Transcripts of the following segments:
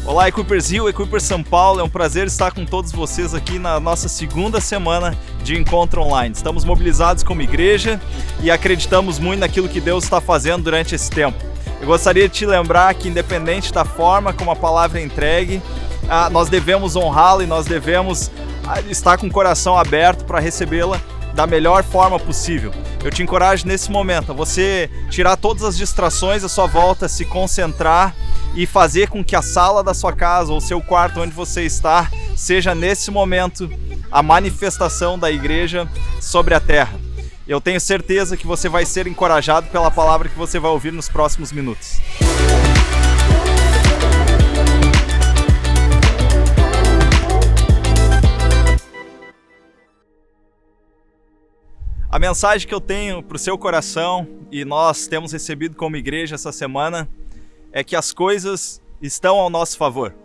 Olá, Equippers Rio, Equippers São Paulo, é um prazer estar com todos vocês aqui na nossa segunda semana de encontro online. Estamos mobilizados como igreja e acreditamos muito naquilo que Deus está fazendo durante esse tempo. Eu gostaria de te lembrar que, independente da forma como a palavra é entregue, nós devemos honrá-la e nós devemos estar com o coração aberto para recebê-la da melhor forma possível. Eu te encorajo nesse momento a você tirar todas as distrações à sua volta, se concentrar e fazer com que a sala da sua casa ou seu quarto onde você está seja nesse momento a manifestação da igreja sobre a terra. Eu tenho certeza que você vai ser encorajado pela palavra que você vai ouvir nos próximos minutos. A mensagem que eu tenho para o seu coração, e nós temos recebido como igreja essa semana, é que as coisas estão ao nosso favor.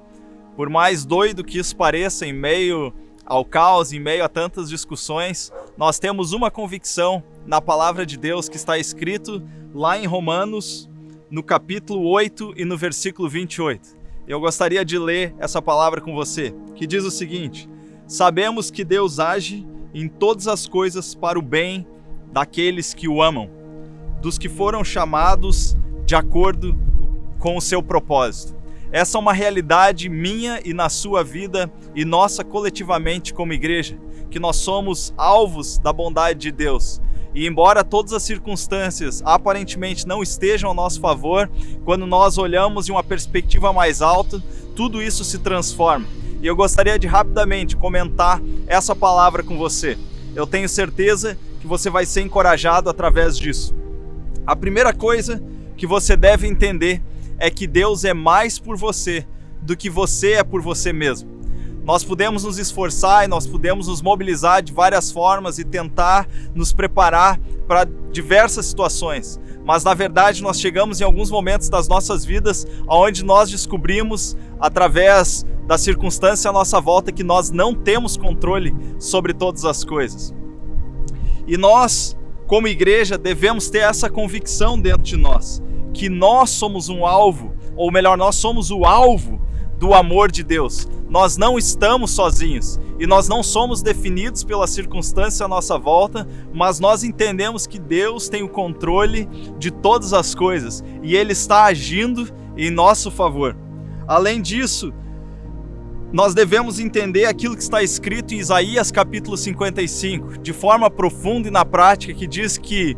Por mais doido que isso pareça, em meio ao caos, em meio a tantas discussões, nós temos uma convicção na palavra de Deus que está escrito lá em Romanos, no capítulo 8 e no versículo 28. Eu gostaria de ler essa palavra com você, que diz o seguinte: sabemos que Deus age em todas as coisas para o bem daqueles que o amam, dos que foram chamados de acordo com o seu propósito. Essa é uma realidade minha e na sua vida e nossa coletivamente como igreja, que nós somos alvos da bondade de Deus. E embora todas as circunstâncias aparentemente não estejam ao nosso favor, quando nós olhamos em uma perspectiva mais alta, tudo isso se transforma. E eu gostaria de rapidamente comentar essa palavra com você. Eu tenho certeza que você vai ser encorajado através disso. A primeira coisa que você deve entender é que Deus é mais por você do que você é por você mesmo. Nós podemos nos esforçar e nós podemos nos mobilizar de várias formas e tentar nos preparar para diversas situações. Mas na verdade nós chegamos em alguns momentos das nossas vidas onde nós descobrimos, através da circunstância à nossa volta, que nós não temos controle sobre todas as coisas. E nós, como igreja, devemos ter essa convicção dentro de nós, que nós somos um alvo, ou melhor, nós somos o alvo do amor de Deus. Nós não estamos sozinhos e nós não somos definidos pela circunstância à nossa volta, mas nós entendemos que Deus tem o controle de todas as coisas e Ele está agindo em nosso favor. Além disso, nós devemos entender aquilo que está escrito em Isaías capítulo 55, de forma profunda e na prática, que diz que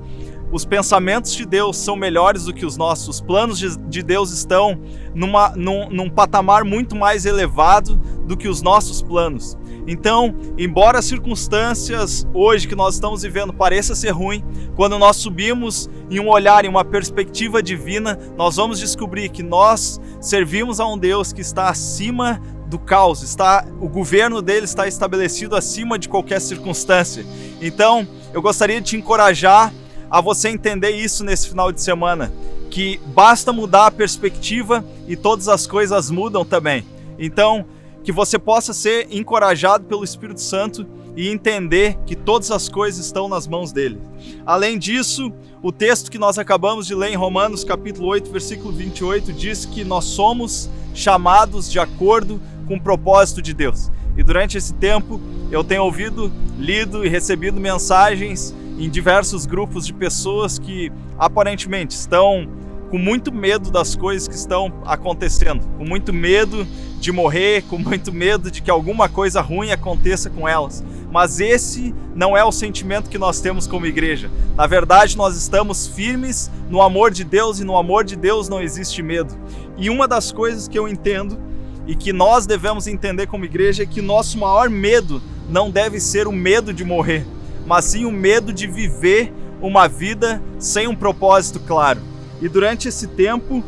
os pensamentos de Deus são melhores do que os nossos. Os planos de Deus estão num patamar muito mais elevado do que os nossos planos. Então, embora as circunstâncias hoje que nós estamos vivendo pareça ser ruim, quando nós subimos em um olhar, em uma perspectiva divina, nós vamos descobrir que nós servimos a um Deus que está acima do caos, o governo dele está estabelecido acima de qualquer circunstância. Então, eu gostaria de te encorajar a você entender isso nesse final de semana, que basta mudar a perspectiva e todas as coisas mudam também. Então, que você possa ser encorajado pelo Espírito Santo e entender que todas as coisas estão nas mãos dele. Além disso, o texto que nós acabamos de ler em Romanos capítulo 8, versículo 28, diz que nós somos chamados de acordo com o propósito de Deus. E durante esse tempo, eu tenho ouvido, lido e recebido mensagens em diversos grupos de pessoas que aparentemente estão com muito medo das coisas que estão acontecendo, com muito medo de morrer, com muito medo de que alguma coisa ruim aconteça com elas. Mas esse não é o sentimento que nós temos como igreja. Na verdade, nós estamos firmes no amor de Deus e no amor de Deus não existe medo. E uma das coisas que eu entendo e que nós devemos entender como igreja é que o nosso maior medo não deve ser o medo de morrer, mas sim o medo de viver uma vida sem um propósito claro. E durante esse tempo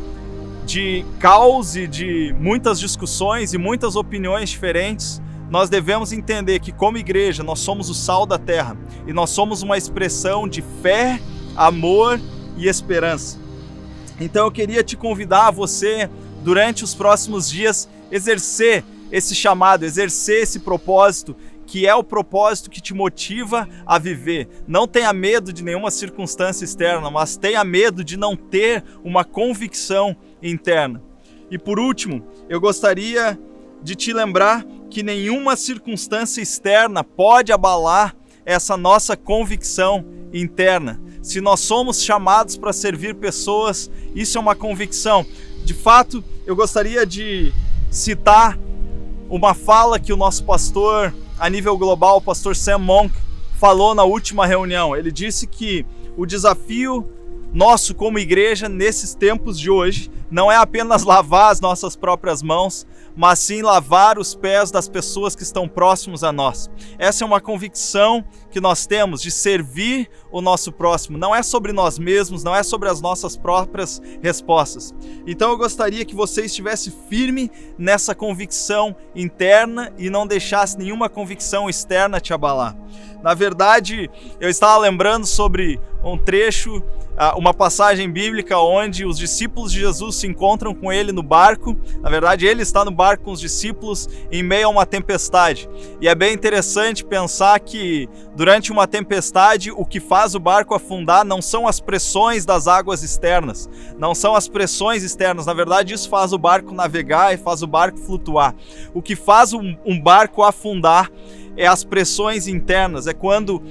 de caos e de muitas discussões e muitas opiniões diferentes, nós devemos entender que como igreja nós somos o sal da terra e nós somos uma expressão de fé, amor e esperança. Então eu queria te convidar a você, durante os próximos dias, exercer esse chamado, exercer esse propósito, que é o propósito que te motiva a viver. Não tenha medo de nenhuma circunstância externa, mas tenha medo de não ter uma convicção interna. E por último, eu gostaria de te lembrar que nenhuma circunstância externa pode abalar essa nossa convicção interna. Se nós somos chamados para servir pessoas, isso é uma convicção. De fato, eu gostaria de citar uma fala que o nosso pastor, a nível global, o pastor Sam Monk, falou na última reunião. Ele disse que o desafio nosso como igreja nesses tempos de hoje não é apenas lavar as nossas próprias mãos, mas sim lavar os pés das pessoas que estão próximos a nós. Essa é uma convicção que nós temos de servir o nosso próximo. Não é sobre nós mesmos, não é sobre as nossas próprias respostas. Então eu gostaria que você estivesse firme nessa convicção interna e não deixasse nenhuma convicção externa te abalar. Na verdade, eu estava lembrando sobre um trecho, uma passagem bíblica onde os discípulos de Jesus se encontram com ele no barco. Na verdade, ele está no barco com os discípulos em meio a uma tempestade. E é bem interessante pensar que durante uma tempestade o que faz o barco afundar não são as pressões das águas externas, não são as pressões externas. Na verdade, isso faz o barco navegar e faz o barco flutuar. O que faz um barco afundar é as pressões internas, é quando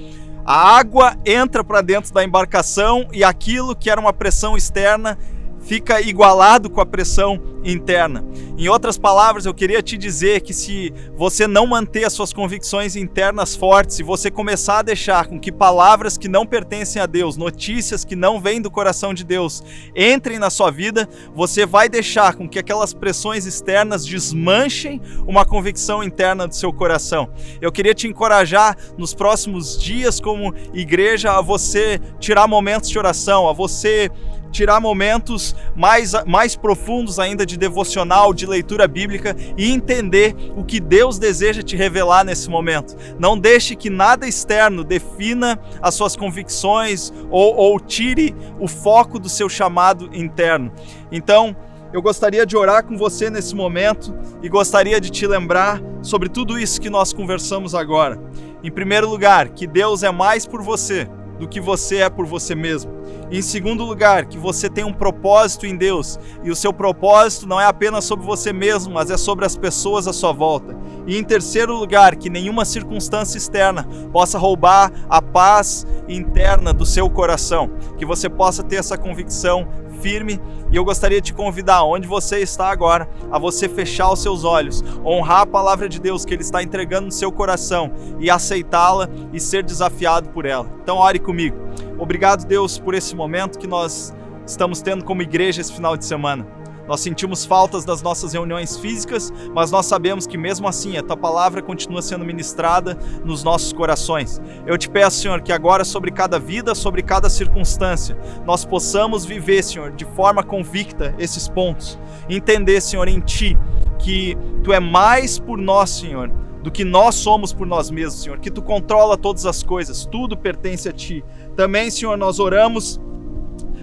a água entra para dentro da embarcação e aquilo que era uma pressão externa fica igualado com a pressão interna. Em outras palavras, eu queria te dizer que se você não manter as suas convicções internas fortes, se você começar a deixar com que palavras que não pertencem a Deus, notícias que não vêm do coração de Deus, entrem na sua vida, você vai deixar com que aquelas pressões externas desmanchem uma convicção interna do seu coração. Eu queria te encorajar nos próximos dias como igreja a você tirar momentos de oração, a você tirar momentos mais profundos ainda de devocional, de leitura bíblica e entender o que Deus deseja te revelar nesse momento. Não deixe que nada externo defina as suas convicções ou tire o foco do seu chamado interno. Então, eu gostaria de orar com você nesse momento e gostaria de te lembrar sobre tudo isso que nós conversamos agora. Em primeiro lugar, que Deus é mais por você do que você é por você mesmo. Em segundo lugar, que você tem um propósito em Deus, e o seu propósito não é apenas sobre você mesmo, mas é sobre as pessoas à sua volta. E em terceiro lugar, que nenhuma circunstância externa possa roubar a paz interna do seu coração, que você possa ter essa convicção firme. E eu gostaria de te convidar, onde você está agora, a você fechar os seus olhos, honrar a palavra de Deus que Ele está entregando no seu coração e aceitá-la e ser desafiado por ela. Então ore comigo. Obrigado, Deus, por esse momento que nós estamos tendo como igreja esse final de semana. Nós sentimos faltas das nossas reuniões físicas, mas nós sabemos que mesmo assim a Tua palavra continua sendo ministrada nos nossos corações. Eu te peço, Senhor, que agora sobre cada vida, sobre cada circunstância, nós possamos viver, Senhor, de forma convicta esses pontos. Entender, Senhor, em Ti, que Tu é mais por nós, Senhor, do que nós somos por nós mesmos, Senhor. Que Tu controla todas as coisas, tudo pertence a Ti. Também, Senhor, nós oramos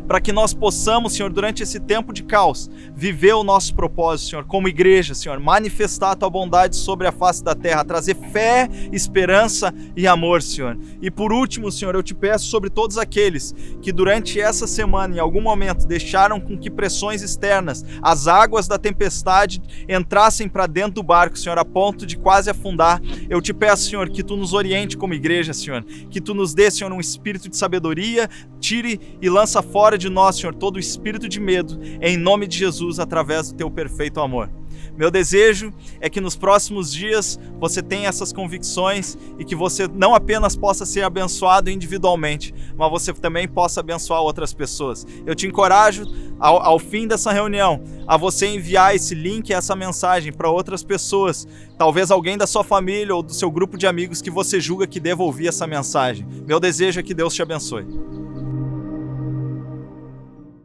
para que nós possamos, Senhor, durante esse tempo de caos, viver o nosso propósito, Senhor, como igreja, Senhor, manifestar a Tua bondade sobre a face da terra, trazer fé, esperança e amor, Senhor. E por último, Senhor, eu te peço sobre todos aqueles que durante essa semana, em algum momento, deixaram com que pressões externas, as águas da tempestade, entrassem para dentro do barco, Senhor, a ponto de quase afundar. Eu te peço, Senhor, que Tu nos oriente como igreja, Senhor, que Tu nos dê, Senhor, um espírito de sabedoria, tire e lança fora de nós, Senhor, todo o espírito de medo, em nome de Jesus, através do Teu perfeito amor. Meu desejo é que nos próximos dias você tenha essas convicções e que você não apenas possa ser abençoado individualmente, mas você também possa abençoar outras pessoas. Eu te encorajo, ao fim dessa reunião, a você enviar esse link, essa mensagem para outras pessoas, talvez alguém da sua família ou do seu grupo de amigos que você julga que deva ouvir essa mensagem. Meu desejo é que Deus te abençoe.